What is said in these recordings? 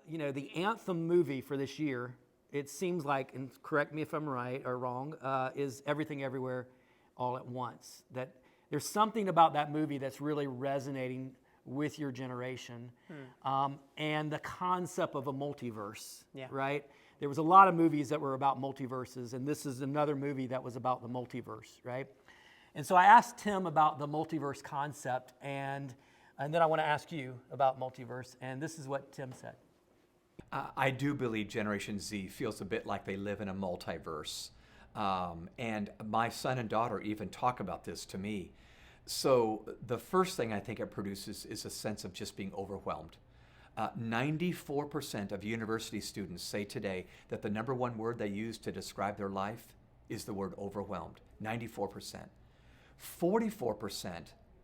the anthem movie for this year, it seems like, and correct me if I'm right or wrong, is Everything Everywhere All at Once. That there's something about that movie that's really resonating with your generation, and the concept of a multiverse, right? There was a lot of movies that were about multiverses, and this is another movie that was about the multiverse, right? And so I asked Tim about the multiverse concept, and then I want to ask you about multiverse, and this is what Tim said. I do believe Generation Z feels a bit like they live in a multiverse. And my son and daughter even talk about this to me. So the first thing I think it produces is a sense of just being overwhelmed. 94% of university students say today that the number one word they use to describe their life is the word overwhelmed. 94%. 44%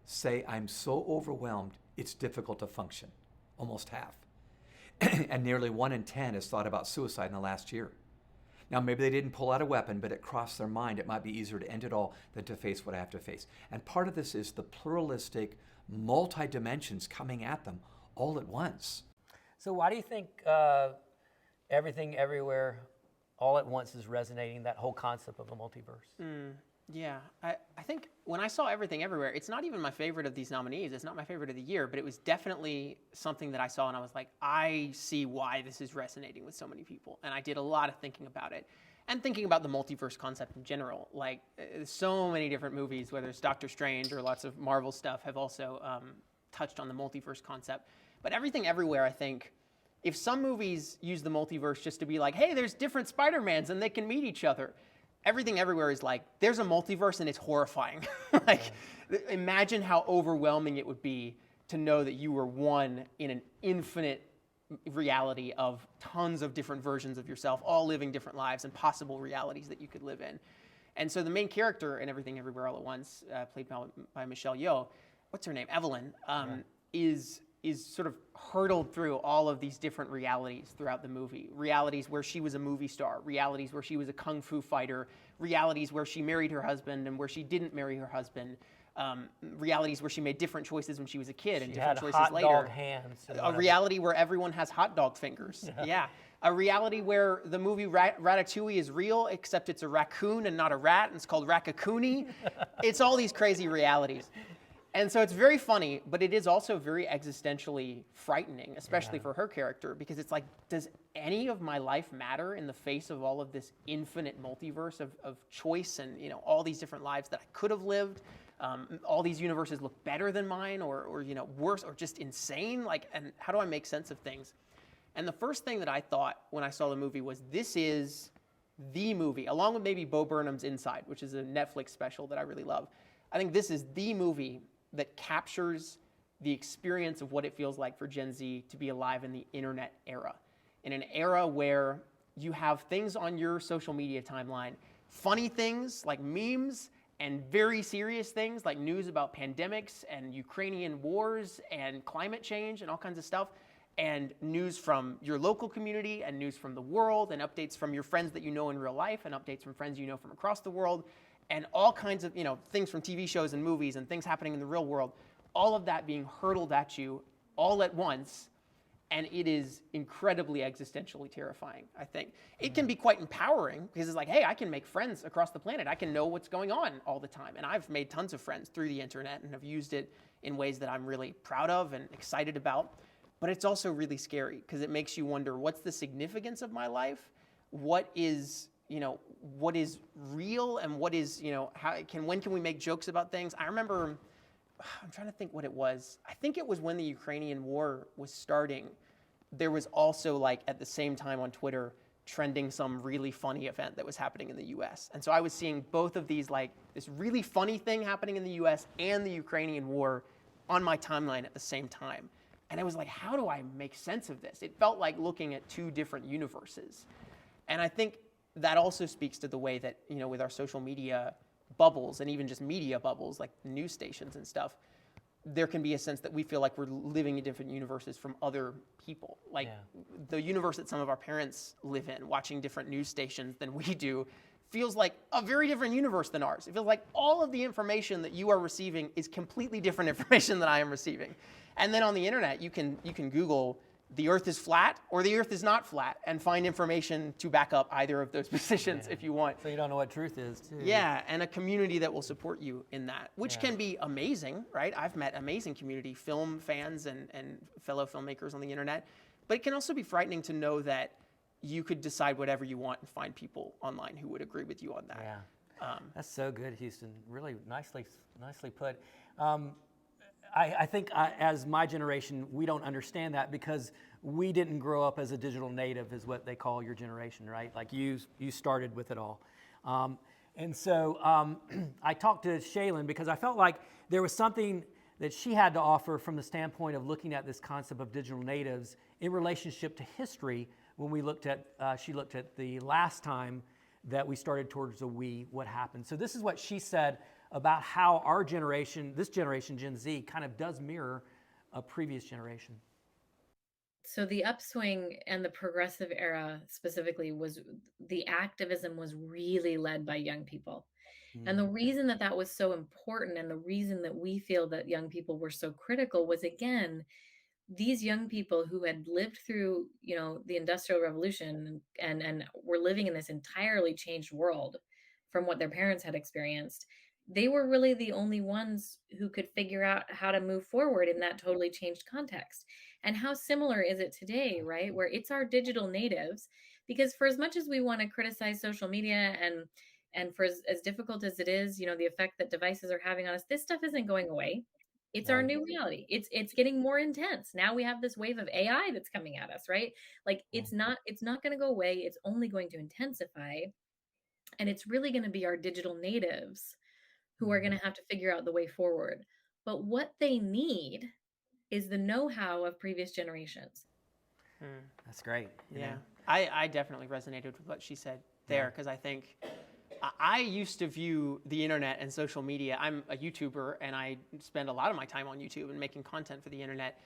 say, I'm so overwhelmed, it's difficult to function. Almost half. And nearly 1 in 10 has thought about suicide in the last year. Now, maybe they didn't pull out a weapon, but it crossed their mind. It might be easier to end it all than to face what I have to face. And part of this is the pluralistic multi-dimensions coming at them all at once. So why do you think Everything Everywhere All at Once is resonating, that whole concept of a multiverse? Yeah, I think when I saw Everything Everywhere, it's not even my favorite of these nominees. It's not my favorite of the year, but it was definitely something that I saw and I was like, I see why this is resonating with so many people. And I did a lot of thinking about it and thinking about the multiverse concept in general. Like so many different movies, whether it's Doctor Strange or lots of Marvel stuff, have also touched on the multiverse concept. But Everything Everywhere, I think, if some movies use the multiverse just to be like, hey, there's different Spider-Mans and they can meet each other, Everything Everywhere is like, there's a multiverse and it's horrifying. Imagine how overwhelming it would be to know that you were one in an infinite reality of tons of different versions of yourself, all living different lives and possible realities that you could live in. And so the main character in Everything Everywhere All at Once, played by Michelle Yeoh, what's her name? Evelyn, is sort of hurtled through all of these different realities throughout the movie. Realities where she was a movie star, realities where she was a kung fu fighter, realities where she married her husband and where she didn't marry her husband, realities where she made different choices when she was a kid and different choices later. She had hot dog hands. A reality where everyone has hot dog fingers. Yeah. A reality where the movie Ratatouille is real, except it's a raccoon and not a rat, and it's called Raccacoonie. It's all these crazy realities. And so it's very funny, but it is also very existentially frightening, especially for her character, because it's like, does any of my life matter in the face of all of this infinite multiverse of choice and all these different lives that I could have lived? All these universes look better than mine, or worse, or just insane. And how do I make sense of things? And the first thing that I thought when I saw the movie was, this is the movie, along with maybe Bo Burnham's Inside, which is a Netflix special that I really love. I think this is the movie that captures the experience of what it feels like for Gen Z to be alive in the internet era. In an era where you have things on your social media timeline, funny things like memes, and very serious things like news about pandemics and Ukrainian wars and climate change and all kinds of stuff, and news from your local community and news from the world and updates from your friends that you know in real life and updates from friends you know from across the world, and all kinds of things from TV shows and movies and things happening in the real world, all of that being hurtled at you all at once, and it is incredibly existentially terrifying, I think. It can be quite empowering, because it's like, hey, I can make friends across the planet. I can know what's going on all the time, and I've made tons of friends through the internet and have used it in ways that I'm really proud of and excited about. But it's also really scary, because it makes you wonder, what's the significance of my life? What is real, and what is, when can we make jokes about things? I remember, I'm trying to think what it was. I think it was when the Ukrainian war was starting. There was also, at the same time on Twitter, trending some really funny event that was happening in the US. And so I was seeing both of these, this really funny thing happening in the US and the Ukrainian war on my timeline at the same time. And I was like, how do I make sense of this? It felt like looking at two different universes. And I think that also speaks to the way that, with our social media bubbles and even just media bubbles, like news stations and stuff, there can be a sense that we feel like we're living in different universes from other people. The universe that some of our parents live in, watching different news stations than we do, feels like a very different universe than ours. It feels like all of the information that you are receiving is completely different information than I am receiving. And then on the internet, you can Google the earth is flat or the earth is not flat, and find information to back up either of those positions if you want. So you don't know what truth is, too. Yeah, and a community that will support you in that, which can be amazing, right? I've met amazing community, film fans and fellow filmmakers on the internet, but it can also be frightening to know that you could decide whatever you want and find people online who would agree with you on that. Yeah, that's so good, Houston. Really nicely put. I think as my generation, we don't understand that because we didn't grow up as a digital native, is what they call your generation, right? Like you started with it all. And so I talked to Shaylyn because I felt like there was something that she had to offer from the standpoint of looking at this concept of digital natives in relationship to history. When we looked at, she looked at the last time that we started towards a we, what happened. So this is what she said about how our generation, this generation, Gen Z, kind of does mirror a previous generation. So the upswing and the progressive era specifically was the activism was really led by young people. And the reason that that was so important and the reason that we feel that young people were so critical was, again, these young people who had lived through, the Industrial Revolution and were living in this entirely changed world from what their parents had experienced. They were really the only ones who could figure out how to move forward in that totally changed context. And how similar is it today, right? Where it's our digital natives, because for as much as we want to criticize social media and for as difficult as it is, the effect that devices are having on us, this stuff isn't going away. It's our new reality. It's getting more intense. Now we have this wave of AI that's coming at us, right? Like it's not going to go away. It's only going to intensify. And it's really going to be our digital natives who are going to have to figure out the way forward. But what they need is the know-how of previous generations. That's great. Yeah. I definitely resonated with what she said there because I think I used to view the internet and social media. I'm a YouTuber and I spend a lot of my time on YouTube and making content for the internet.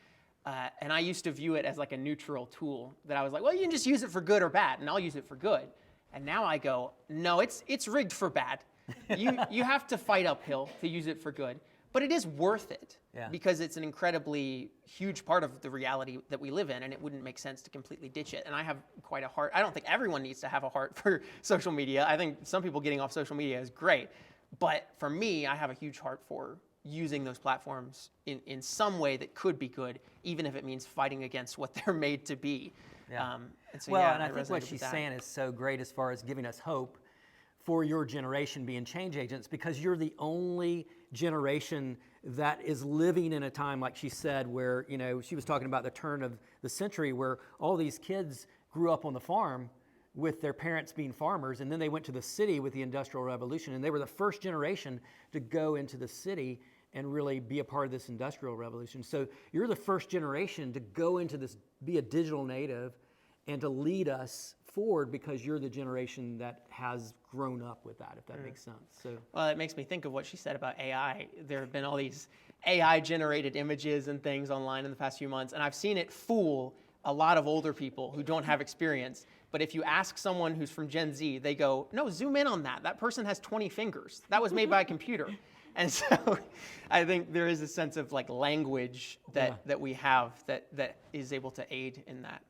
And I used to view it as like a neutral tool that I was like, well, you can just use it for good or bad, and I'll use it for good. And now I go, no, it's rigged for bad. You have to fight uphill to use it for good. But it is worth it because it's an incredibly huge part of the reality that we live in, and it wouldn't make sense to completely ditch it. And I have quite a heart. I don't think everyone needs to have a heart for social media. I think some people getting off social media is great. But for me, I have a huge heart for using those platforms in some way that could be good, even if it means fighting against what they're made to be. Yeah. And so, And I think what she's saying is so great as far as giving us hope for your generation being change agents, because you're the only generation that is living in a time, like she said, where, she was talking about the turn of the century where all these kids grew up on the farm with their parents being farmers, and then they went to the city with the Industrial Revolution, and they were the first generation to go into the city and really be a part of this Industrial Revolution. So you're the first generation to go into this, be a digital native, and to lead us forward because you're the generation that has grown up with that, if that makes sense. So, well, it makes me think of what she said about AI. There have been all these AI-generated images and things online in the past few months, and I've seen it fool a lot of older people who don't have experience. But if you ask someone who's from Gen Z, they go, no, zoom in on that. That person has 20 fingers. That was made by a computer. And so I think there is a sense of like language that we have that is able to aid in that.